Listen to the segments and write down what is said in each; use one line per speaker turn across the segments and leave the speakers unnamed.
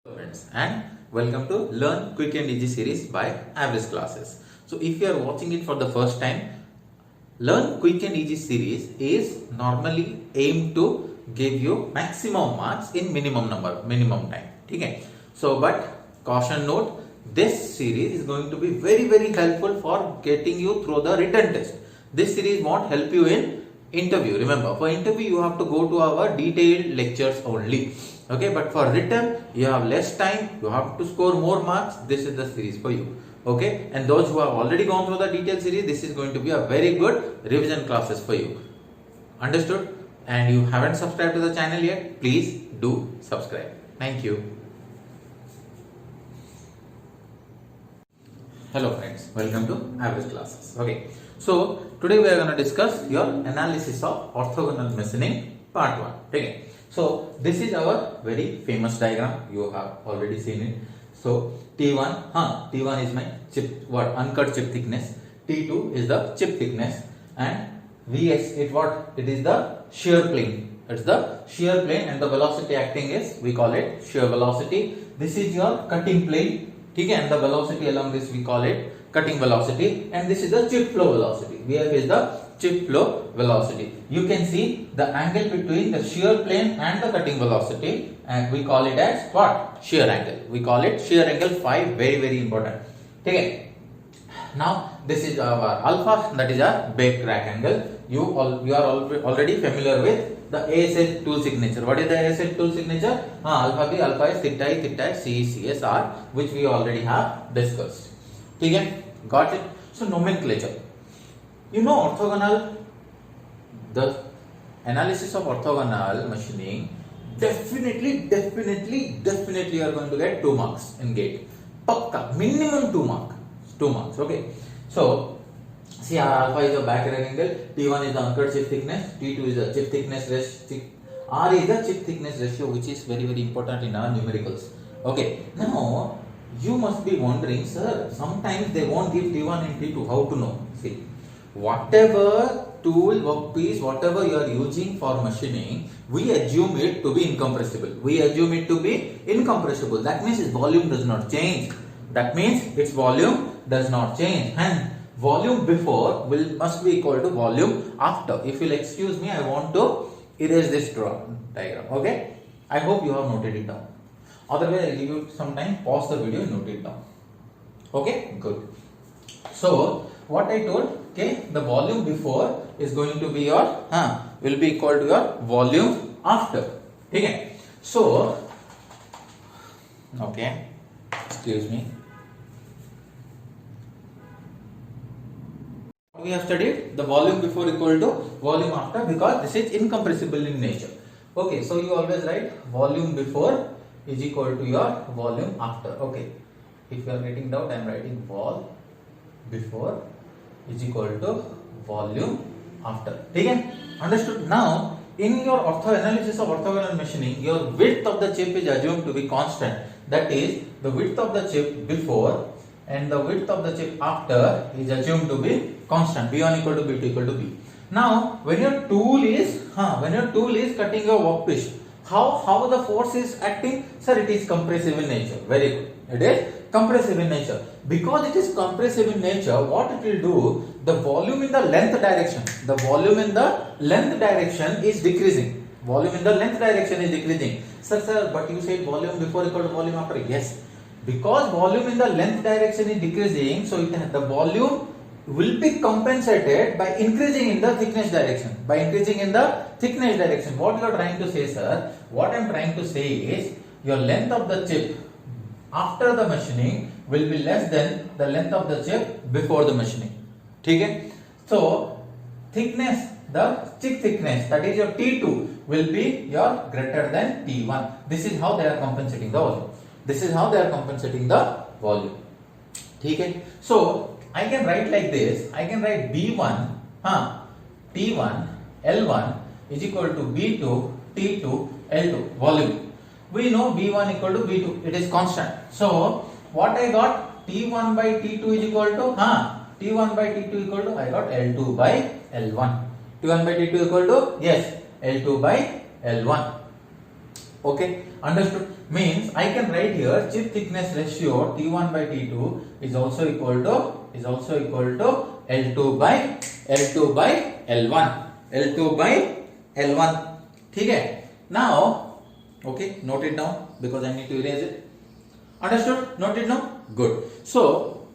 Hello friends, and welcome to Learn Quick and Easy series by Average Classes. So if you are watching it for the first time, Learn Quick and Easy series is normally aimed to give you maximum marks in minimum time. Okay? So but caution note, this series is going to be very helpful for getting you through the written test. This series won't help you in interview. Remember, for interview you have to go to our detailed lectures only. Okay, but for written you have less time, you have to score more marks. This is the series for you. Okay, and those who have already gone through the detailed series, this is going to be a very good revision classes for you. Understood? And you haven't subscribed to the channel yet, please do subscribe. Thank you. Hello friends, welcome to Average Classes. Okay, so today we are going to discuss your analysis of orthogonal machining part 1. Okay, so this is our very famous diagram. You have already seen it. So T1 is my chip, uncut chip thickness. T2 is the chip thickness, and Vx it is the shear plane. It's the shear plane, and the velocity acting is, we call it shear velocity. This is your cutting plane. Okay, and the velocity along this we call it cutting velocity, and this is the chip flow velocity. Vf is the chip flow velocity. You can see the angle between the shear plane and the cutting velocity, and we call it as what? Shear angle. We call it shear angle phi. Very important. Okay. Now this is our alpha, that is our bake rack angle. You are already familiar with the ASL tool signature. What is the ASL tool signature? Alpha B, alpha is theta I, theta C, CS R, which we already have discussed. Okay, got it? So nomenclature. You know orthogonal, the analysis of orthogonal machining, definitely you are going to get 2 marks in GATE. Pakka, minimum 2 marks. Okay, so see, alpha is a back rack angle, T1 is the uncut chip thickness, T2 is the chip thickness ratio, R is the chip thickness ratio, which is very important in our numericals. Okay, now you must be wondering, sir, sometimes they won't give T1 and T2, how to know? See, whatever tool, workpiece, whatever you are using for machining, we assume it to be incompressible. That means its volume does not change. And volume before must be equal to volume after. If you'll excuse me, I want to erase this diagram. Okay, I hope you have noted it down. Otherwise, I'll give you some time, pause the video and note it down. Okay, good. So what I told, okay, the volume before is going to be your will be equal to your volume after. Okay, so okay, excuse me. We have studied the volume before equal to volume after, because this is incompressible in nature. Okay, so you always write volume before is equal to your volume after. Okay, if you are getting doubt, I am writing vol before is equal to volume after. Okay, understood? Now in your analysis of orthogonal machining, your width of the chip is assumed to be constant. That is, the width of the chip before and the width of the chip after is assumed to be constant. B1 equal to B2 equal to B. Now when your tool is cutting your workpiece, how the force is acting? Sir, it is compressive in nature. Very good. It is compressive in nature. Because it is compressive in nature, what it will do, the volume in the length direction is decreasing. Sir, but you said volume before equal to volume after. Yes, because volume in the length direction is decreasing, so the volume will be compensated by increasing in the thickness direction. What you are trying to say, sir? What I am trying to say is, your length of the chip after the machining will be less than the length of the chip before the machining. Okay? So thickness, the chip thickness, that is your T2, will be your greater than T1. This is how they are compensating the volume. Okay? So I can write like this. I can write B1 T1 L1 is equal to B2 T2 L2 volume. We know B1 equal to B2, it is constant. So what I got, T1 by T2 is equal to T1 by T2 equal to, I got L2 by L1. T1 by T2 equal to, yes, L2 by L1. Okay, understood? means I can write here chip thickness ratio T1 by T2 is also equal to L2 by L1, L2 by L1. ठीक है? Now, okay, note it down because I need to erase it. Understood? Note it down. Good. So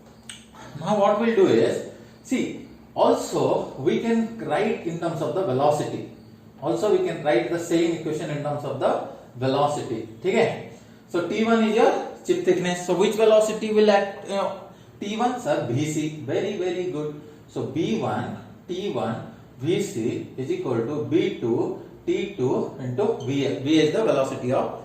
now what we'll do is, see, also we can write in terms of the velocity. Also we can write the same equation in terms of the velocity. Okay? So T1 is your chip thickness. So which velocity will act? T1, sir, Vc. Very, very good. So B1 T1 Vc is equal to B2 T2 into Vf. V is the velocity of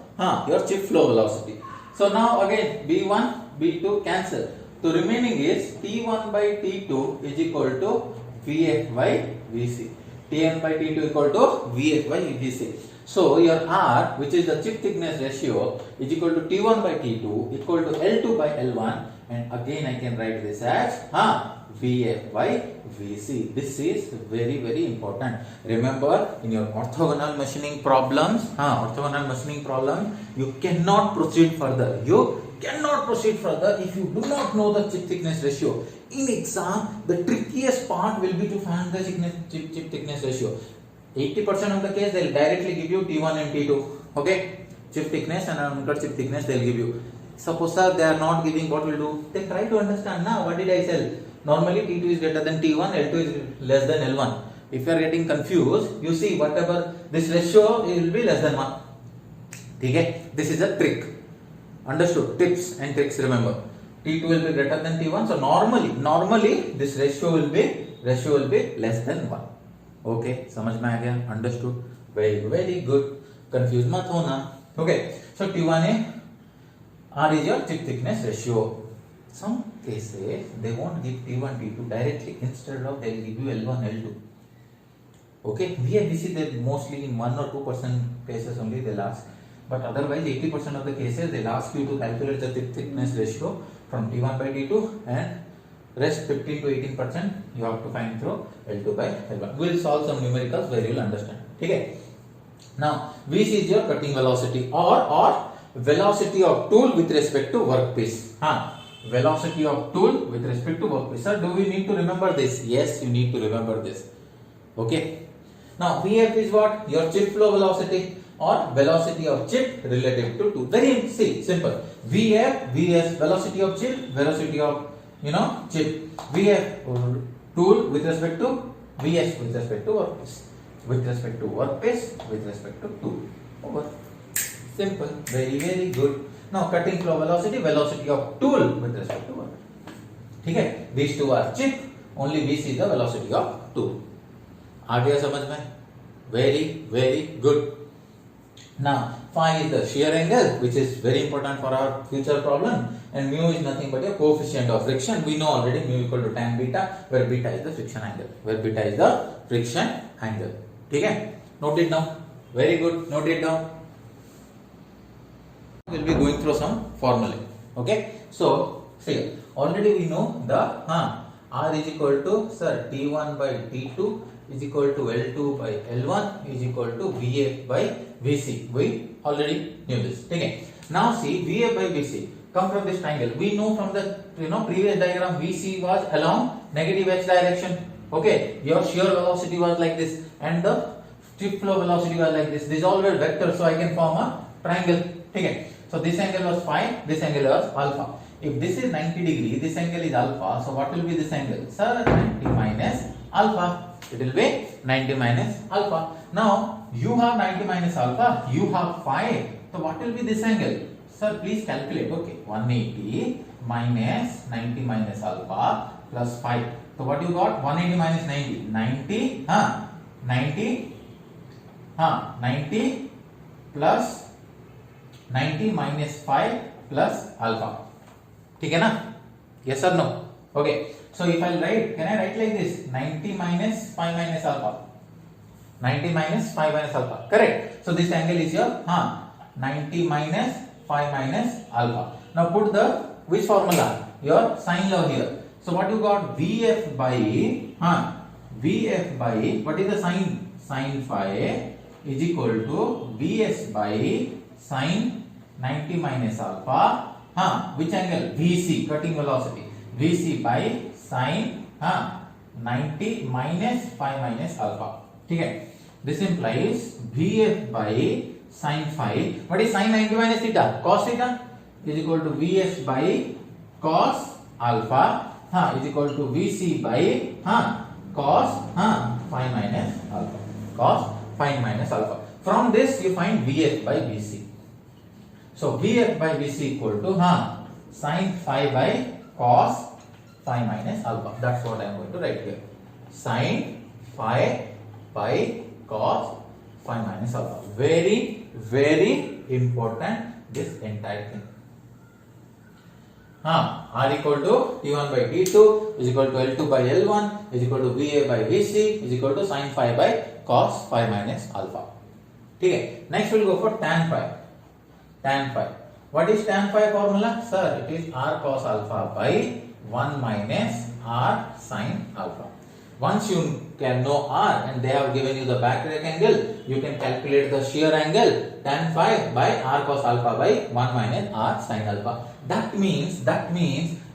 your chip flow velocity. So now again B1 B2 cancel. So remaining is T1 by T2 is equal to Vf by Vc. T1 by T2 equal to Vf by Vc. So your R, which is the chip thickness ratio, is equal to T1 by T2 equal to L2 by L1, and again I can write this as Vf by Vc. This is very, very important. Remember, in your orthogonal machining problems, you cannot proceed further. You cannot proceed further if you do not know the chip thickness ratio. In exam, the trickiest part will be to find the chip thickness ratio. 80% of the case, they will directly give you T1 and T2. Okay, chip thickness and uncut chip thickness they will give you. Suppose sir, they are not giving, what will do? Then try to understand now. What did I tell? Normally T2 is greater than T1, L2 is less than L1. If you are getting confused, you see whatever this ratio, it will be less than 1. Okay, this is a trick. Understood? Tips and tricks, remember. T2 will be greater than T1. So normally this ratio will be less than 1. Okay, समझ में आ गया? Understood? Very, very good. Confused मत होना. Okay, so T1 है, R is your chip thickness ratio. Some cases they won't give T1, T2 directly. Instead of they will give you L1, L2. Okay, we see that mostly in 1 or 2% cases only they'll ask. But otherwise 80% of the cases they'll ask you to calculate the chip thickness ratio from T1 by T2, and rest 15 to 18% you have to find through L2 by L1. We'll solve some numericals where you will understand. Okay. Now Vc is your cutting velocity or velocity of tool with respect to workpiece. Velocity of tool with respect to workpiece. Sir, do we need to remember this? Yes, you need to remember this. Okay. Now Vf is what? Your chip flow velocity or velocity of chip relative to tool. Very simple. Vf, Vs, velocity of chip, velocity of chip. Vf tool with respect to Vs with respect to workpiece. With respect to workpiece, with respect to tool. Over. Simple. Very, very good. Now cutting flow velocity, velocity of tool with respect to workpiece. Okay? These two are chip. Only Vc is the velocity of tool. आ गया समझ में? Very, very good. Now phi is the shear angle, which is very important for our future problem, and mu is nothing but a coefficient of friction. We know already mu equal to tan beta, where beta is the friction angle. ठीक है? Note it down. Very good. Note it down. We'll be going through some formulae. Okay? So see, already we know the R is equal to T1 by T2 is equal to L2 by L1 is equal to Vf by Vc. We already knew this. Okay. Now see, Vf by Vc come from this triangle. We know from the previous diagram, Vc was along negative h direction. Okay, your shear velocity was like this, and the chip flow velocity was like this. These all were vectors, so I can form a triangle. Okay. So this angle was phi, this angle was alpha. If this is 90 degree, this angle is alpha. So what will be this angle? Sir, 90 minus alpha. It will be 90 minus alpha. Now you have 90 minus alpha, you have phi. So what will be this angle? Sir, please calculate. Okay, 180 minus 90 minus alpha plus phi. So what you got? 180 minus 90. 90 plus 90 minus phi plus alpha. ठीक है ना? Yes or no? Okay. So if I write, can I write like this? 90 minus phi minus alpha. 90 minus phi minus alpha. Correct. So this angle is your 90 minus phi minus alpha. Now put the which formula? Your sine law here. So what you got? Vf by what is the sine? Sine phi is equal to Vs by sine 90 minus alpha, which angle? VC, cutting velocity, VC by sin 90 minus phi minus alpha. ठीक है, this implies VF by sin phi. What is sin 90 minus theta? Cos theta is equal to VS by cos alpha is equal to VC by cos phi minus alpha. Cos phi minus alpha. From this you find VF by VC. So VF by VC equal to sin phi by cos phi minus alpha. That's what I am going to write here. Sin phi by cos phi minus alpha. Very, very important, this entire thing. R equal to T1 by T2 is equal to L2 by L1 is equal to VA by VC is equal to sin phi by cos phi minus alpha. ठीक है, next we'll go for tan phi. Tan phi. What is tan phi formula? Sir, it is R cos alpha by 1 minus R sin alpha. Once you can know R and they have given you the back rectangle, you can calculate the shear angle tan phi by R cos alpha by 1 minus R sin alpha. That means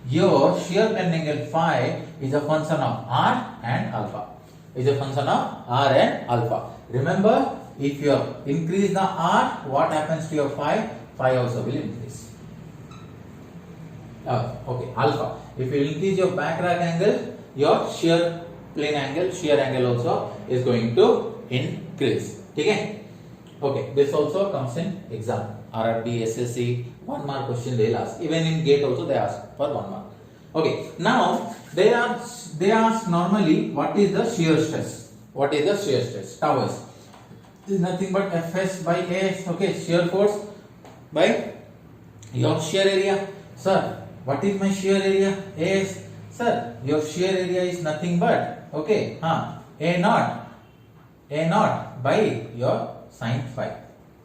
your shear bend angle phi is a function of R and alpha. Is a function of R and alpha. Remember, if you increase the R, what happens to your phi? Phi also will increase. Okay, alpha. If you increase your back rack angle, your shear plane angle, shear angle also is going to increase. Okay? Okay, this also comes in exam. RRB, SSC, 1 mark question they will ask. Even in GATE also they ask for 1 mark. Okay, now they ask normally what is the shear stress. What is the shear stress? Towers. This is nothing but Fs by As. Okay, shear force by your shear area. Sir, what is my shear area? As. Sir, your shear area is nothing but A naught by your sin phi.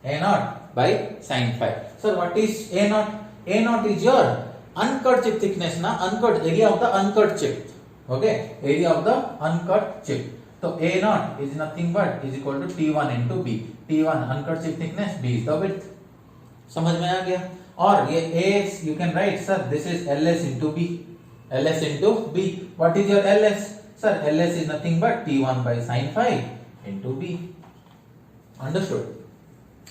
A naught by sin phi. Sir, what is A naught? A naught is your uncut chip thickness, uncut area of the uncut chip. Okay, area of the uncut chip. So A naught is nothing but is equal to T1 into B. T1 uncut chip thickness, B is the width. समझ में आ गया? और ये A you can write, sir, this is LS into B. LS into B. What is your LS? Sir, LS is nothing but T1 by sin phi into B. Understood?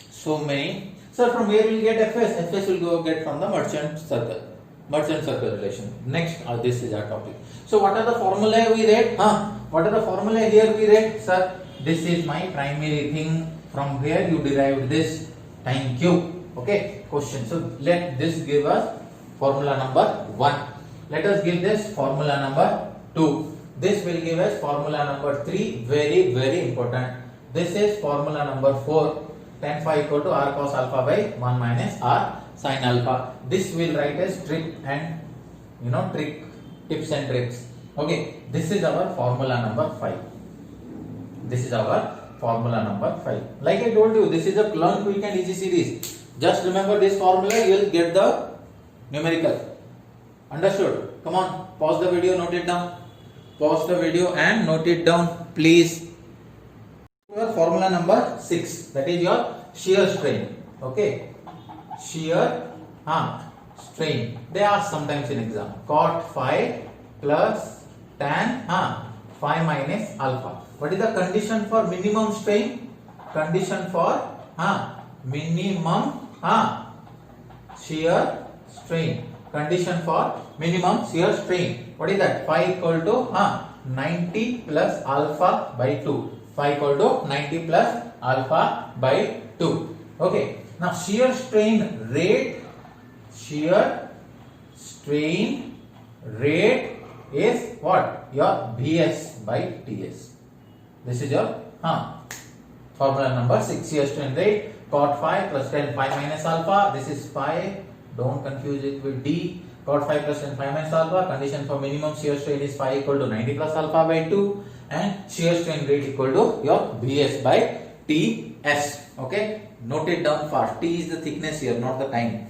So many. Sir, from where will get Fs? Fs will go get from the merchant circle. Merchant circle relation. Next, this is our topic. So what are the formulae we read? What are the formulae here we read? Sir, this is my primary thing. From where you derived this? Thank you. Okay, question. So let this give us formula number 1. Let us give this formula number 2. This will give us formula number 3. Very, very important. This is formula number 4. Tan phi equal to R cos alpha by 1 minus R sin alpha. This will write as trick and tips and tricks. Okay, this is our formula number 5. This is our formula number 5. Like I told you, this is a learn quick and easy series. Just remember this formula, you will get the numerical. Understood? Come on, pause the video, note it down. Pause the video and note it down, please. Your formula number 6, that is your shear strain. Okay, shear strain. They ask sometimes in exam. Cot phi plus tan phi minus alpha. What is the condition for minimum strain? Condition for minimum shear strain. Condition for minimum shear strain. What is that? Phi equal to 90 plus alpha by 2. Phi equal to 90 plus alpha by 2. Okay. Now shear strain rate. Shear strain rate is what? Your Vs by Ts. This is your formula number 6. Shear strain rate. Cot phi plus tan phi minus alpha. This is phi. Don't confuse it with D. Cot phi plus tan phi minus alpha. Condition for minimum shear strain is phi equal to 90 plus alpha by 2. And shear strain rate equal to your Vs by Ts. Okay. Note it down fast. T is the thickness here, not the time.